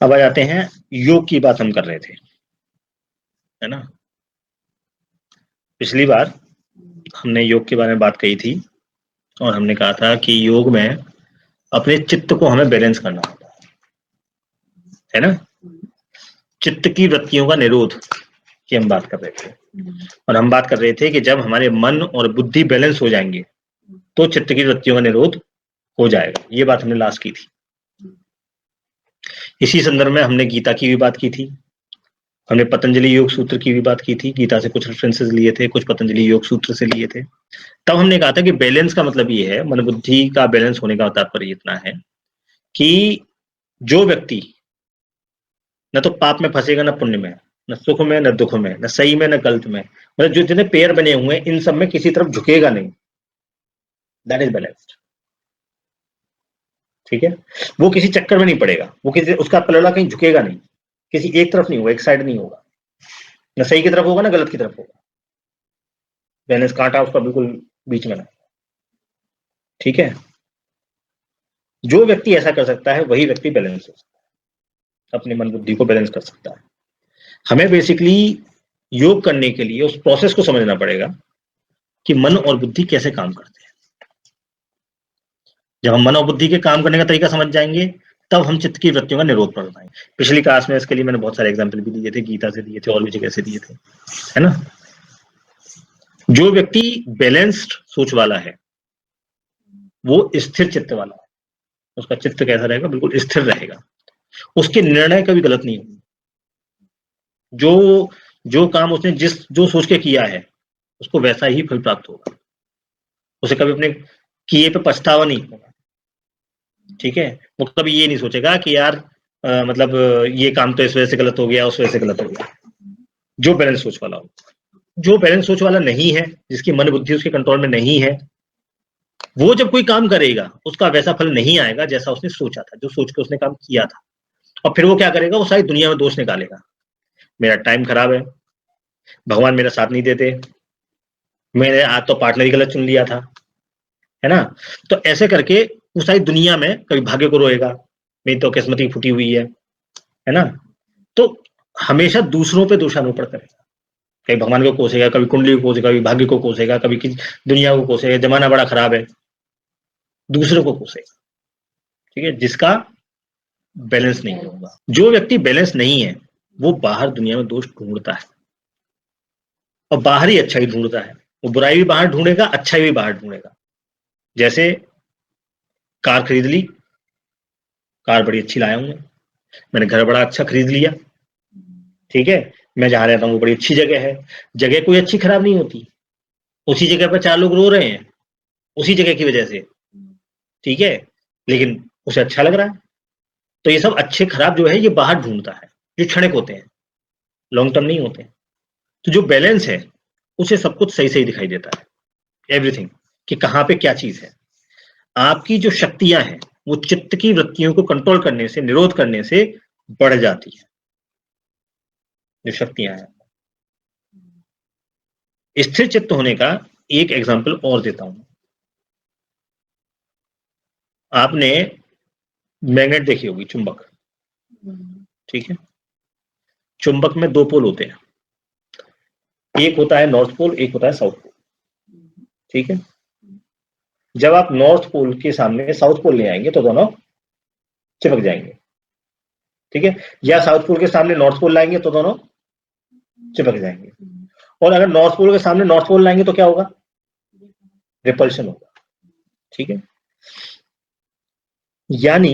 अब आ जाते हैं, योग की बात हम कर रहे थे, है ना। पिछली बार हमने योग के बारे में बात कही थी और हमने कहा था कि योग में अपने चित्त को हमें बैलेंस करना होता है ना। चित्त की वृत्तियों का निरोध की हम बात कर रहे थे और हम बात कर रहे थे कि जब हमारे मन और बुद्धि बैलेंस हो जाएंगे तो चित्त की वृत्तियों का निरोध हो जाएगा। ये बात हमने लास्ट की थी। इसी संदर्भ में हमने गीता की भी बात की थी, हमने पतंजलि योग सूत्र की भी बात की थी। गीता से कुछ रेफरेंसेस लिए थे, कुछ पतंजलि योग सूत्र से लिए थे। तब हमने कहा था कि बैलेंस का मतलब ये है, मन बुद्धि का बैलेंस होने का तात्पर्य इतना है कि जो व्यक्ति न तो पाप में फंसेगा, न पुण्य में, न सुख में, न दुख में, न सही में, न गलत में, मतलब जो जितने पेयर बने हुए हैं इन सब में किसी तरफ झुकेगा नहीं। That is balanced. ठीक है, वो किसी चक्कर में नहीं पड़ेगा, वो किसी उसका पलड़ा कहीं झुकेगा नहीं, किसी एक तरफ नहीं होगा, एक साइड नहीं होगा, न सही की तरफ होगा ना गलत की तरफ होगा। बैलेंस कांटा उसका बिल्कुल बीच में ना। ठीक है, जो व्यक्ति ऐसा कर सकता है वही व्यक्ति बैलेंस हो सकता है, अपने मन बुद्धि को बैलेंस कर सकता है। हमें बेसिकली योग करने के लिए उस प्रोसेस को समझना पड़ेगा कि मन और बुद्धि कैसे काम करते हैं। जब हम मन और बुद्धि के काम करने का तरीका समझ जाएंगे तब हम चित्त की वृत्तियों का निरोध कर पाएंगे। पिछली क्लास में इसके लिए मैंने बहुत सारे एग्जाम्पल भी दिए थे, गीता से दिए थे और भी जगह से दिए थे, है ना। जो व्यक्ति बैलेंस्ड सोच वाला है वो स्थिर चित्त वाला है, उसका चित्त कैसा रहेगा, बिल्कुल स्थिर रहेगा, उसके निर्णय कभी गलत नहीं होंगे। जो जो काम उसने जो सोच के किया है उसको वैसा ही फल प्राप्त होगा, उसे कभी अपने किए पे पछतावा नहीं होगा। ठीक है, वो कभी ये नहीं सोचेगा कि यार मतलब ये काम तो इस वजह से गलत हो गया, उस वजह से गलत हो गया। जो बैलेंस सोच वाला हो, जो बैलेंस सोच वाला नहीं है, जिसकी मन बुद्धि उसके कंट्रोल में नहीं है, वो जब कोई काम करेगा उसका वैसा फल नहीं आएगा जैसा उसने सोचा था, जो सोच के उसने काम किया था। और फिर वो क्या करेगा, वो सारी दुनिया में दोष निकालेगा, मेरा टाइम खराब है, भगवान मेरा साथ नहीं देते, मैंने आज तो पार्टनर ही गलत चुन लिया था, है ना। तो ऐसे करके वो सारी दुनिया में कभी भाग्य को रोएगा, मेरी तो किस्मत ही फूटी हुई है ना। तो हमेशा दूसरों पे दोषारोपण करेगा, कभी भगवान को कोसेगा, कभी कुंडली को कोसेगा, कभी भाग्य को कोसेगा, कभी दुनिया को कोसेगा, जमाना बड़ा खराब है, दूसरों को कोसेगा। ठीक है, जिसका बैलेंस नहीं होगा। जो व्यक्ति बैलेंस नहीं है वो बाहर दुनिया में दोष ढूंढता है और बाहर ही अच्छा ही ढूंढता है। वो बुराई भी बाहर ढूंढेगा, अच्छा भी बाहर ढूंढेगा। जैसे कार खरीद ली, कार बड़ी अच्छी लाया हूं मैंने घर बड़ा अच्छा खरीद लिया, ठीक है, मैं जहां रहता हूँ वो बड़ी अच्छी जगह है, जगह कोई अच्छी खराब नहीं होती, उसी जगह पर 4 लोग रो रहे हैं उसी जगह की वजह से, ठीक है, लेकिन उसे अच्छा लग रहा है। तो ये सब अच्छे खराब जो है ये बाहर ढूंढता है, ये क्षणिक होते हैं, लॉन्ग टर्म नहीं होते। तो जो बैलेंस है उसे सब कुछ सही सही दिखाई देता है, एवरीथिंग, कि कहां पे क्या चीज है। आपकी जो शक्तियां हैं वो चित्त की वृत्तियों को कंट्रोल करने से, निरोध करने से बढ़ जाती है। जो शक्तियां हैं, स्थिर चित्त होने का एक एग्जांपल और देता हूं। आपने मैग्नेट देखी होगी, चुंबक, ठीक है, चुंबक में 2 पोल होते हैं, एक होता है नॉर्थ पोल, एक होता है साउथ पोल, ठीक है। जब आप नॉर्थ पोल के सामने साउथ पोल ले आएंगे तो दोनों चिपक जाएंगे, ठीक है, या साउथ पोल के सामने नॉर्थ पोल लाएंगे तो दोनों चिपक जाएंगे। और अगर नॉर्थ पोल के सामने नॉर्थ पोल लाएंगे तो क्या होगा, रिपल्शन होगा, ठीक है। यानी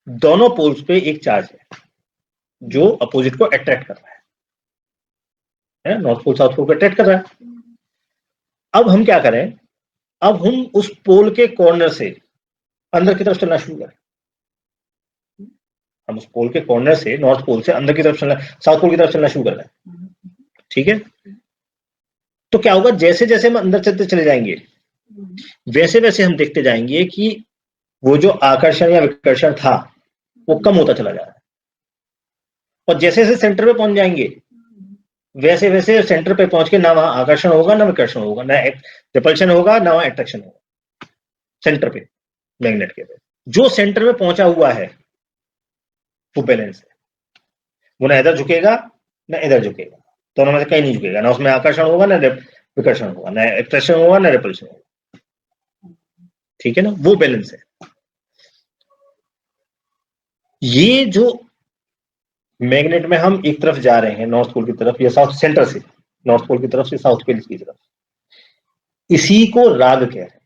दोनों पोल्स पे एक चार्ज है जो अपोजिट को अट्रैक्ट कर रहा है, नॉर्थ पोल साउथ पोल को अट्रैक्ट कर रहा है। अब हम क्या करें, अब हम उस पोल के कॉर्नर से अंदर की तरफ चलना शुरू करें, हम उस पोल के कॉर्नर से, नॉर्थ पोल से अंदर की तरफ चलना, साउथ पोल की तरफ चलना शुरू कर रहे हैं, ठीक है। तो क्या होगा, जैसे जैसे हम अंदर चलते चले जाएंगे वैसे वैसे हम देखते जाएंगे कि वो जो आकर्षण या विकर्षण था वो कम होता चला जा रहा है, और जैसे जैसे सेंटर पे पहुंच जाएंगे वैसे वैसे सेंटर पे पहुंच के ना वहां आकर्षण होगा ना विकर्षण होगा, ना रिपल्शन होगा ना वहां अट्रैक्शन होगा। सेंटर पे, मैग्नेट के पे जो सेंटर में पहुंचा हुआ है वो बैलेंस है। वो ना इधर झुकेगा ना इधर झुकेगा, दोनों में से कहीं नहीं झुकेगा, ना उसमें आकर्षण होगा ना विकर्षण होगा, ना अट्रैक्शन होगा ना रिपल्शन होगा। ठीक है ना, वो बैलेंस है। ये जो मैग्नेट में हम एक तरफ जा रहे हैं नॉर्थ पोल की तरफ या साउथ सेंटर से नॉर्थ पोल की तरफ से साउथ पोल की तरफ, इसी को राग कह रहे हैं।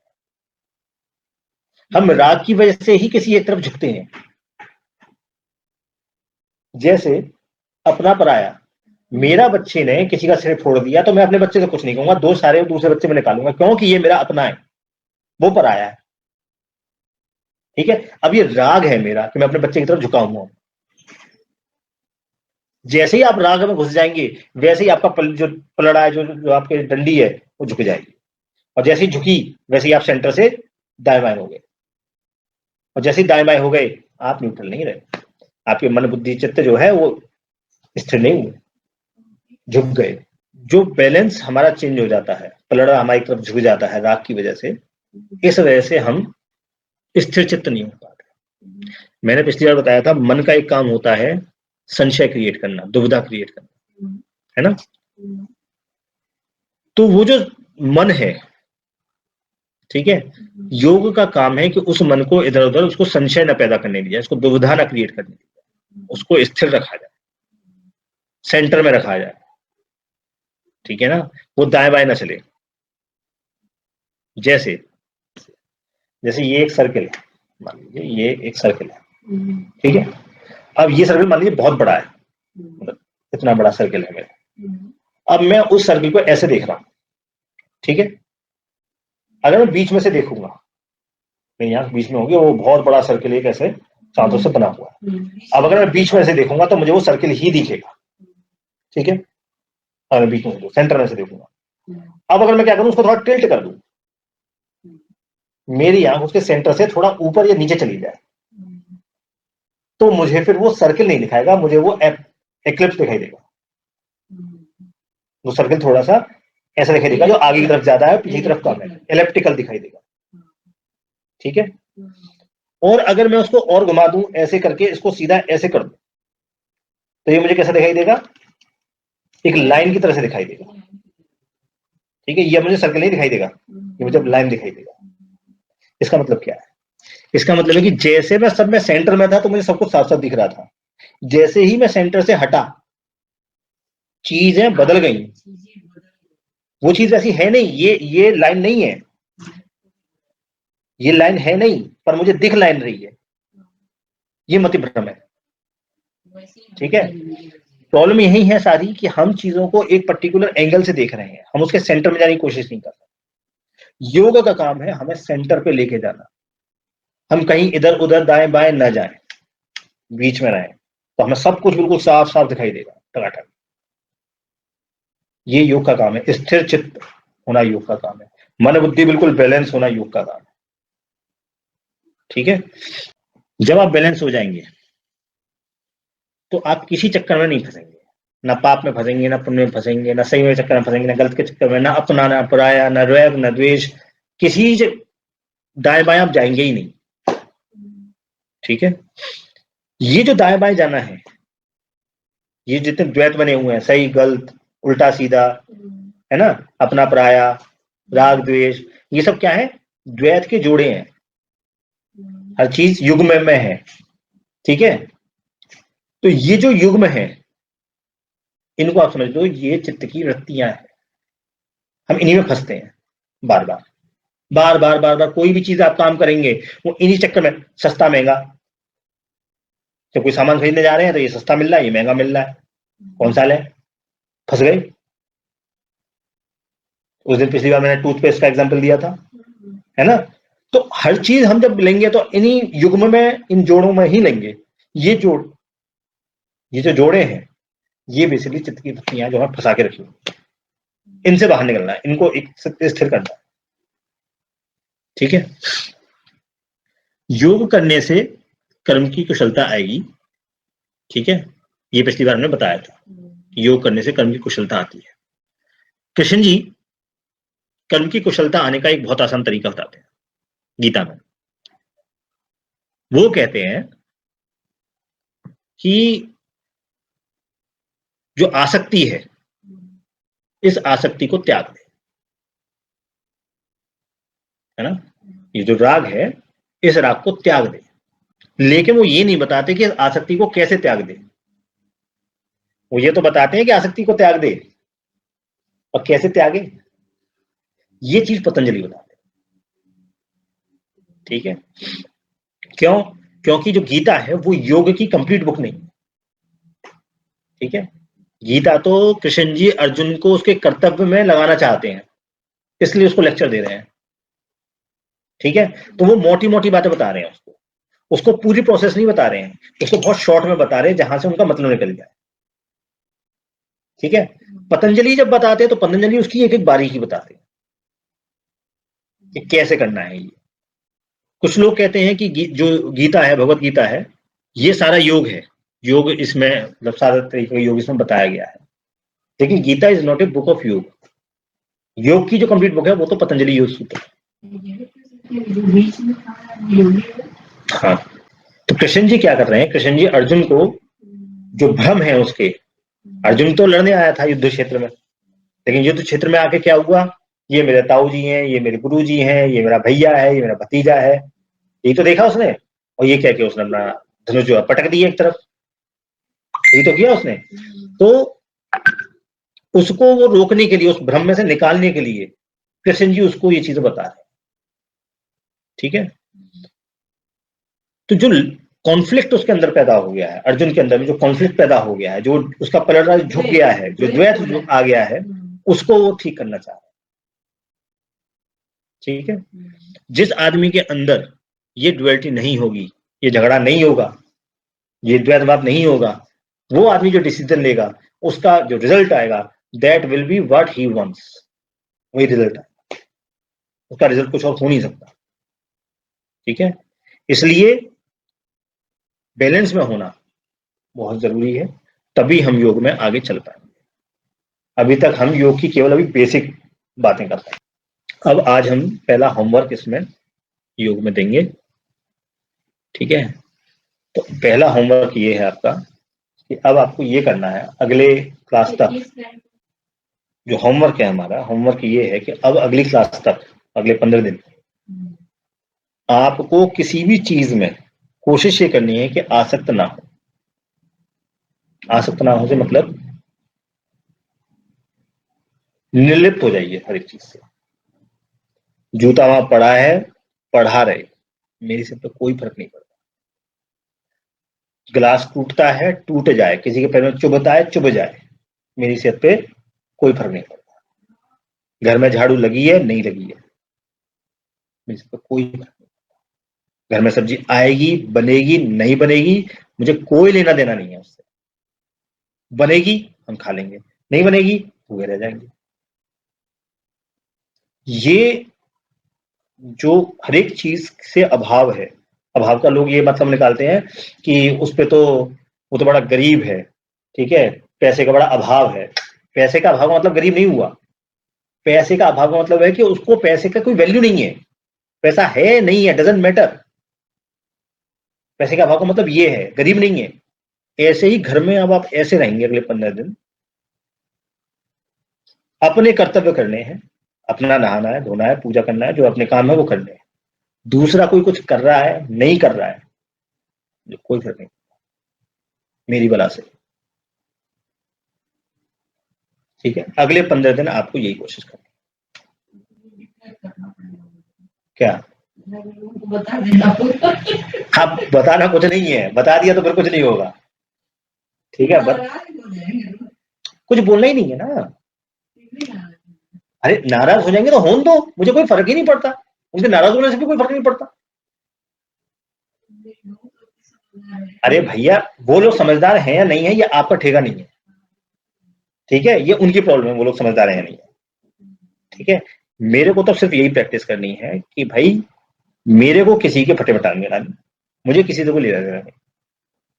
हम राग की वजह से ही किसी एक तरफ झुकते हैं। जैसे अपना पराया, मेरा बच्चे ने किसी का सिर फोड़ दिया तो मैं अपने बच्चे से कुछ नहीं कहूंगा, दो सारे दूसरे बच्चे में निकालूंगा, क्योंकि ये मेरा अपना है, वो पराया है। ठीक है, अब ये राग है मेरा कि मैं अपने बच्चे की तरफ झुकाऊंगा। जैसे ही आप राग में घुस जाएंगे वैसे ही आपका जो पलड़ा है, जो आपके डंडी है, वो झुक जाएगी, और जैसे ही झुकी वैसे ही आप सेंटर से दाएं बाएं हो गए, और जैसे ही दाएं बाएं हो गए आप न्यूट्रल नहीं रहे, आपके मन बुद्धि चित्त जो है वो स्थिर नहीं हुए, झुक गए। जो बैलेंस हमारा चेंज हो जाता है, पलड़ा हमारी तरफ झुक जाता है राग की वजह से, इस वजह से हम स्थिर चित्त नहीं हो पाते। मैंने पिछली बार बताया था, मन का एक काम होता है संशय क्रिएट करना, दुविधा क्रिएट करना, है ना। तो वो जो मन है, ठीक है, योग का काम है कि उस मन को इधर उधर उसको संशय न पैदा करने दिया, उसको दुविधा न क्रिएट करने दिया, उसको स्थिर रखा जाए, सेंटर में रखा जाए। ठीक है ना, वो दाएं बाएं ना चले। जैसे जैसे ये एक सर्किल है, मान लीजिए ये एक सर्किल है, ठीक है। अब ये सर्किल मान लीजिए बहुत बड़ा है, मतलब इतना बड़ा सर्किल है मेरा। अब मैं उस सर्किल को ऐसे देख रहा हूं, ठीक है। अगर मैं बीच में से देखूंगा, मैं यहाँ बीच में होगी, वो बहुत बड़ा सर्किल एक ऐसे चांदों से बना हुआ है। अब अगर मैं बीच में से देखूंगा तो मुझे वो सर्किल ही दिखेगा, ठीक है। अगर बीच में सेंटर में से देखूंगा, अब अगर मैं क्या करूं, उसको थोड़ा टिल्ट कर दूं, मेरी आंख उसके सेंटर से थोड़ा ऊपर या नीचे चली जाए, तो मुझे फिर वो सर्किल नहीं दिखाएगा, मुझे वो एक्लिप्स दिखाई देगा। वो सर्किल थोड़ा सा ऐसा दिखाई देगा, जो आगे की तरफ ज्यादा है पीछे की तरफ कम है, एलिप्टिकल दिखाई देगा। ठीक है। और अगर मैं उसको और घुमा दूं, ऐसे करके इसको सीधा ऐसे कर दूं, तो ये मुझे कैसा दिखाई देगा, एक लाइन की तरह से दिखाई देगा। ठीक है, ये मुझे सर्कल नहीं दिखाई देगा, ये मुझे लाइन दिखाई देगा। इसका मतलब क्या है, इसका मतलब है कि जैसे मैं सब में सेंटर में था तो मुझे सब कुछ साफ साफ दिख रहा था, जैसे ही मैं सेंटर से हटा चीजें बदल गई। वो चीज ऐसी है नहीं, ये लाइन नहीं है, ये लाइन है नहीं, पर मुझे दिख लाइन रही है, ये मति भ्रम है। ठीक है, प्रॉब्लम यही है सारी कि हम चीजों को एक पर्टिकुलर एंगल से देख रहे हैं, हम उसके सेंटर में जाने की कोशिश नहीं कर रहे। योग का काम है हमें सेंटर पे लेके जाना, हम कहीं इधर उधर दाएं बाएं न जाएं, बीच में रहें, तो हमें सब कुछ बिल्कुल साफ साफ दिखाई देगा टकाटक। ये योग का काम है, स्थिर चित्त होना योग का काम है, मन बुद्धि बिल्कुल बैलेंस होना योग का काम है। ठीक है, जब आप बैलेंस हो जाएंगे तो आप किसी चक्कर में नहीं फंसेंगे, ना पाप में फंसेंगे, ना पुण्य में फंसेंगे, ना सही में चक्कर में फंसेंगे, ना गलत के चक्कर में, ना अपना ना पराया, ना रैग ना द्वेष, किसी दाएं बाएं आप जाएंगे ही नहीं। ठीक है, ये जो दाएं बाएं जाना है, ये जितने द्वैत बने हुए हैं, सही गलत उल्टा सीधा, है ना, अपना पराया राग द्वेष, ये सब क्या है, द्वैत के जोड़े हैं, हर चीज युग्म में है। ठीक है, तो ये जो युग्म है, इनको आप समझ लो, ये चित्त की वृत्तियां हैं, हम इन्हीं में फंसते हैं बार बार बार बार बार बार। कोई भी चीज आप काम करेंगे वो इन्हीं चक्कर में, सस्ता महंगा, जब कोई सामान खरीदने जा रहे हैं तो ये सस्ता मिल रहा है, ये महंगा मिल रहा है, कौन सा लें, फंस गए। उस दिन पिछली बार मैंने टूथपेस्ट का एग्जांपल दिया था, है ना। तो हर चीज हम जब लेंगे तो इन्हीं युग्म में, इन जोड़ों में ही लेंगे। ये जोड़, ये जो जोड़े हैं, ये बेसिकली चित्त की वृत्तियां जो हमें फंसा के रखी, इनसे बाहर निकलना है, इनको एक स्थिर करना है। ठीक है, योग करने से कर्म की कुशलता आएगी। ठीक है, ये पिछली बार हमने बताया था, योग करने से कर्म की कुशलता आती है। कृष्ण जी कर्म की कुशलता आने का एक बहुत आसान तरीका बताते हैं गीता में। वो कहते हैं कि जो आसक्ति है, इस आसक्ति को त्याग दे, है ना। ये जो राग है, इस राग को त्याग दे। लेकिन वो ये नहीं बताते कि आसक्ति को कैसे त्याग दे। वो ये तो बताते हैं कि आसक्ति को त्याग दे, और कैसे त्यागे ये चीज पतंजलि बताते हैं। ठीक है, क्यों? क्योंकि जो गीता है वो योग की कंप्लीट बुक नहीं। ठीक है, गीता तो कृष्ण जी अर्जुन को उसके कर्तव्य में लगाना चाहते हैं, इसलिए उसको लेक्चर दे रहे हैं। ठीक है, तो वो मोटी मोटी बातें बता रहे हैं उसको, उसको पूरी प्रोसेस नहीं बता रहे हैं, उसको बहुत शॉर्ट में बता रहे हैं जहां से उनका मतलब निकल जाए। ठीक है, पतंजलि जब बताते हैं तो पतंजलि उसकी एक एक बारीकी बताते हैं कि कैसे करना है। ये कुछ लोग कहते हैं कि जो गीता है, भगवत गीता है, ये सारा योग है, योग इसमें मतलब सारा तरीके का योग इसमें बताया गया है। लेकिन Gita is not a book of yoga. योग की जो कंप्लीट बुक है वो तो पतंजलि योग सूत्र है। हाँ, तो कृष्ण जी क्या कर रहे हैं? कृष्ण जी अर्जुन को जो भ्रम है उसके, अर्जुन तो लड़ने आया था युद्ध क्षेत्र में, लेकिन युद्ध क्षेत्र में आके क्या हुआ? ये मेरे ताऊ जी हैं, ये मेरे गुरु जी हैं, ये मेरा भैया है, ये मेरा भतीजा है, ये तो देखा उसने। और ये क्या किया उसने? अपना धनुष जो है पटक दिया एक तरफ, ये तो किया उसने। तो उसको वो रोकने के लिए, उस भ्रम में से निकालने के लिए कृष्ण जी उसको ये चीजें बता रहे हैं। ठीक है, तो जो कॉन्फ्लिक्ट उसके अंदर पैदा हो गया है, अर्जुन के अंदर में जो कॉन्फ्लिक्ट पैदा हो गया है, जो उसका पलड़ा झुक गया है, जो द्वैत जो आ गया है, उसको वो ठीक करना चाह रहे हैं। ठीक है, जिस आदमी के अंदर ये ड्युअलिटी नहीं होगी, ये झगड़ा नहीं होगा, ये द्वैतवाद नहीं होगा, वो आदमी जो डिसीजन लेगा, उसका जो रिजल्ट आएगा, that will be what he wants. वही रिजल्ट आएगा, उसका रिजल्ट कुछ और हो नहीं सकता। ठीक है, इसलिए बैलेंस में होना बहुत जरूरी है, तभी हम योग में आगे चल पाएंगे। अभी तक हम योग की केवल अभी बेसिक बातें करते हैं। अब आज हम पहला होमवर्क इसमें योग में देंगे। ठीक है, तो पहला होमवर्क ये है आपका कि अब आपको ये करना है अगले क्लास तक। जो होमवर्क है हमारा, होमवर्क ये है कि अब अगली क्लास तक, अगले 15 दिन आपको किसी भी चीज में कोशिश ये करनी है कि आसक्त ना हो। आसक्त ना हो से मतलब निर्लिप्त हो जाइए हर एक चीज से। जूता वहां पड़ा है, पढ़ा रहे, मेरी सिर पे कोई फर्क नहीं पड़ता। गिलास टूटता है, टूट जाए, किसी के पैर में चुभता है, चुभ जाए, मेरी सेहत पे कोई फर्क नहीं पड़ता। घर में झाड़ू लगी है, नहीं लगी है, मेरी सेहत पे कोई फर्क नहीं। घर में सब्जी आएगी, बनेगी, नहीं बनेगी, मुझे कोई लेना देना नहीं है उससे। बनेगी हम खा लेंगे, नहीं बनेगी भूखे रह जाएंगे। ये जो हर एक चीज से अभाव है, अभाव का लोग ये मतलब निकालते हैं कि उस पे तो वो तो बड़ा गरीब है। ठीक है, पैसे का बड़ा अभाव है। पैसे का अभाव का मतलब गरीब नहीं हुआ। पैसे का अभाव का मतलब है कि उसको पैसे का कोई वैल्यू नहीं है। पैसा है नहीं है, डजेंट मैटर। पैसे का अभाव का मतलब ये है, गरीब नहीं है। ऐसे ही घर में अब आप ऐसे रहेंगे अगले 15 दिन, अपने कर्तव्य करने हैं, अपना नहाना है, धोना है, पूजा करना है, जो अपने काम है वो करने हैं। दूसरा कोई कुछ कर रहा है, नहीं कर रहा है, कोई फर्क नहीं, मेरी बला से। ठीक है, अगले 15 दिन आपको यही कोशिश करनी है। क्या? हाँ, बताना कुछ नहीं है, बता दिया तो फिर कुछ नहीं होगा। ठीक है, कुछ बोलना ही नहीं है ना। अरे नाराज हो जाएंगे तो होने दो, मुझे कोई फर्क ही नहीं पड़ता। उनके नाराज होने से भी कोई फर्क नहीं पड़ता। अरे भैया, वो लोग समझदार हैं या नहीं है, ये आपका ठेका नहीं है। ठीक है, ये उनकी प्रॉब्लम है, वो लोग समझदार हैं या नहीं है। ठीक है, मेरे को तो सिर्फ यही प्रैक्टिस करनी है कि भाई मेरे को किसी के फटे फटाने नहीं, मुझे किसी से कोई लेना देना नहीं,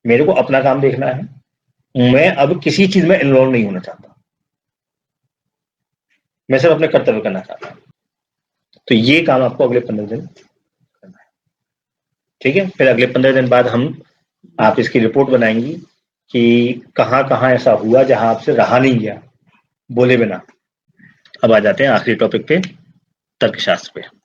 मेरे को अपना काम देखना है। मैं अब किसी चीज में इन्वॉल्व नहीं होना चाहता, मैं सिर्फ अपने कर्तव्य करना चाहता हूँ। तो ये काम आपको अगले 15 दिन करना है। ठीक है, फिर अगले 15 दिन बाद हम आप इसकी रिपोर्ट बनाएंगी कि कहाँ कहाँ ऐसा हुआ जहां आपसे रहा नहीं गया बोले बिना। अब आ जाते हैं आखिरी टॉपिक पे, तर्कशास्त्र पे।